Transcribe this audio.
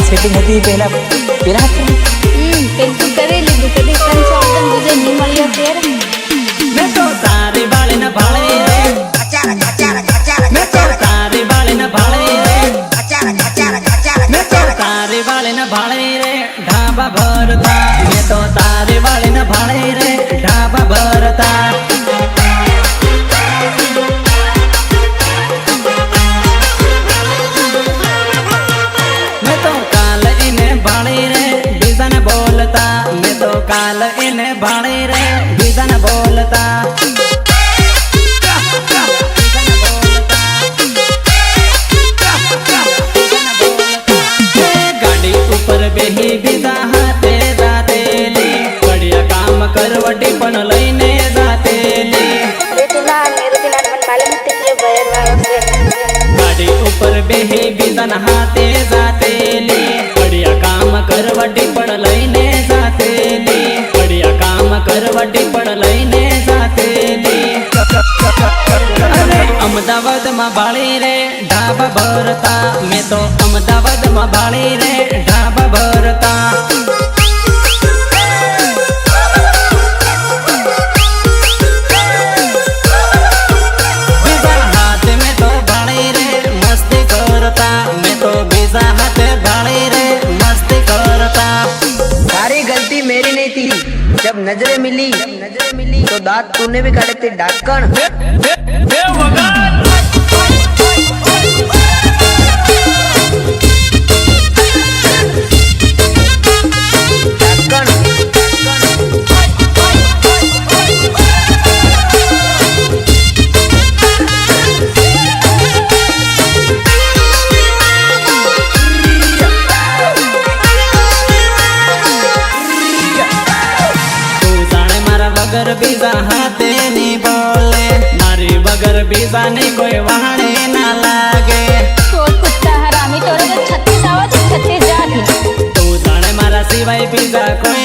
Setting હતી પહેલા પહેલા પેલું કરી લીધું કદી કંચો એકદમ બીજો ની મળ્યો ત્યારે मैं तो तारे वाले न भाले रे मैं तो तारे वाले न भाले रे मैं तो तारे वाले न भाले रे ढाबा भरता मैं तो तारे वाले न भाले रे ढाबा भरता मैं तो काल इन्हें भाले रे बीजा न बोलता मैं तो काल इन्हें भाले रे बीजा न बोलता गाड़ी ऊपर बेही बीजा हाथे जातेली बढ़िया काम करवटी पण लईने जातेली गाड़ी ऊपर बेही बीजा हाथे जातेली बढ़िया काम करवटी पण लईने जातेली बढ़िया काम करवटी पण लईने जातेली अरे अमदावाद में भाड़ी रे ढाबा भरता मैं तो अमदावाद में भाड़ी रे ढाबा भरता बीजा हाथ में तो भाड़ी रे मस्ती करता मैं तो बीजा हाथ भाड़ी रे मस्ती करता। सारी गलती मेरी नहीं थी जब नजरें मिली तो दांत तूने भी काटे थे ढक्कन वगर बीजा हाथे नहीं बोले मारी वगर बीजा नहीं कोई वहाने ना लागे छोट कुत्ता हरामी तोरे तो 36 आवा तो 36 जाती तू जाने मारा सिवाय बीजा कोई